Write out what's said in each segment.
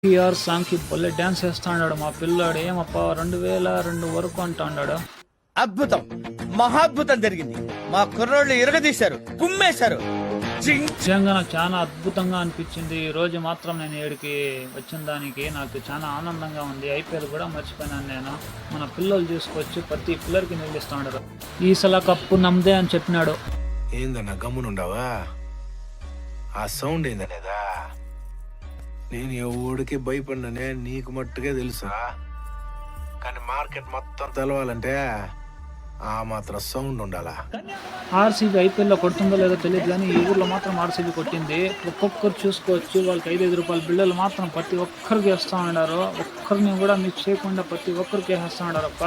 KR song కి భలే dance వేస్తా ఉన్నాడు మా పిల్లాడు. ఏమప్పా 2002 వరకు అంటా ఉన్నాడు. అద్భుతం, మహాద్భుతం జరిగింది. మా కుర్రోళ్ళు ఇరగదీశారు, కుమ్మేశారు. నిజంగా నాకు చాలా అద్భుతంగా అనిపించింది. ఈ రోజు మాత్రం నేను ఏడికి వచ్చిన దానికి నాకు చాలా ఆనందంగా ఉంది. ఐపీఎల్ కూడా మర్చిపోయినాను నేను. మన పిల్లలు చూసుకొచ్చి ప్రతి పిల్లలకి నిలిస్తా ఉన్నారు. ఈసల కప్పు నమ్మదే అని చెప్పినాడు. ఏందన్నా గమ్మునుండావా? ఆ సౌండ్ ఏందనేదా? నేను ఎవడికి భయపడిననే నీకు మట్టుగా తెలుసా, కానీ మార్కెట్ మొత్తం తెలవాలంటే ఆ మాత్రం సౌండ్ ఉండాలా. ఆర్సీబీ ఐపీఎల్లో కొడుతుందో లేదో తెలియదు, కానీ ఈ ఊర్లో మాత్రం ఆర్సీబీ కొట్టింది. ఒక్కొక్కరు చూసుకోవచ్చు, వాళ్ళకి 5 రూపాయల బిళ్ళలు మాత్రం ప్రతి ఒక్కరికి వేస్తూ ఉన్నారు. ఒక్కరిని కూడా మిక్స్ చేయకుండా ప్రతి ఒక్కరికి వేస్తూ ఉన్నారు. అప్ప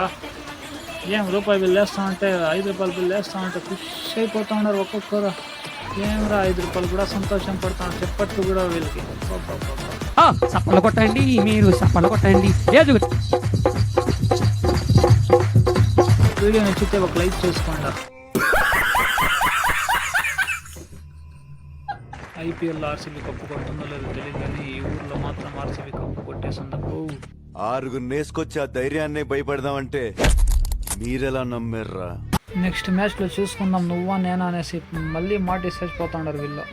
ఏం రూపాయి బిల్లు వేస్తా ఉంటే 5 రూపాయల బిల్లు వేస్తా ఉంటే ఖుషి అయిపోతూ ఉన్నారు ఒక్కొక్కరు. ఏమరా 5 రూపాయలు కూడా సంతోషం పడతాను చెప్పట్టు కూడా వీళ్ళకి. చప్పలు కొట్టండి, మీరు చప్పలు కొట్టండి. వీడియో నచ్చితే ఒక లైక్ చేసుకోండి. ఐపీఎల్ ఆర్సీబీ కప్పు కొడుతుందో లేదో తెలియదు, కానీ ఈ ఊర్లో మాత్రం ఆర్సీబీ కప్పు కొట్టేసింది. ఆరుగురు నేసుకొచ్చి ఆ ధైర్యాన్ని భయపడదామంటే మీరెలా నమ్మారా? నెక్స్ట్ మ్యాచ్ లో చూసుకుందాం నువ్వా నేనా అనేసి మళ్ళీ మాట ఇసేసిపోతా ఉన్నారు వీళ్ళు.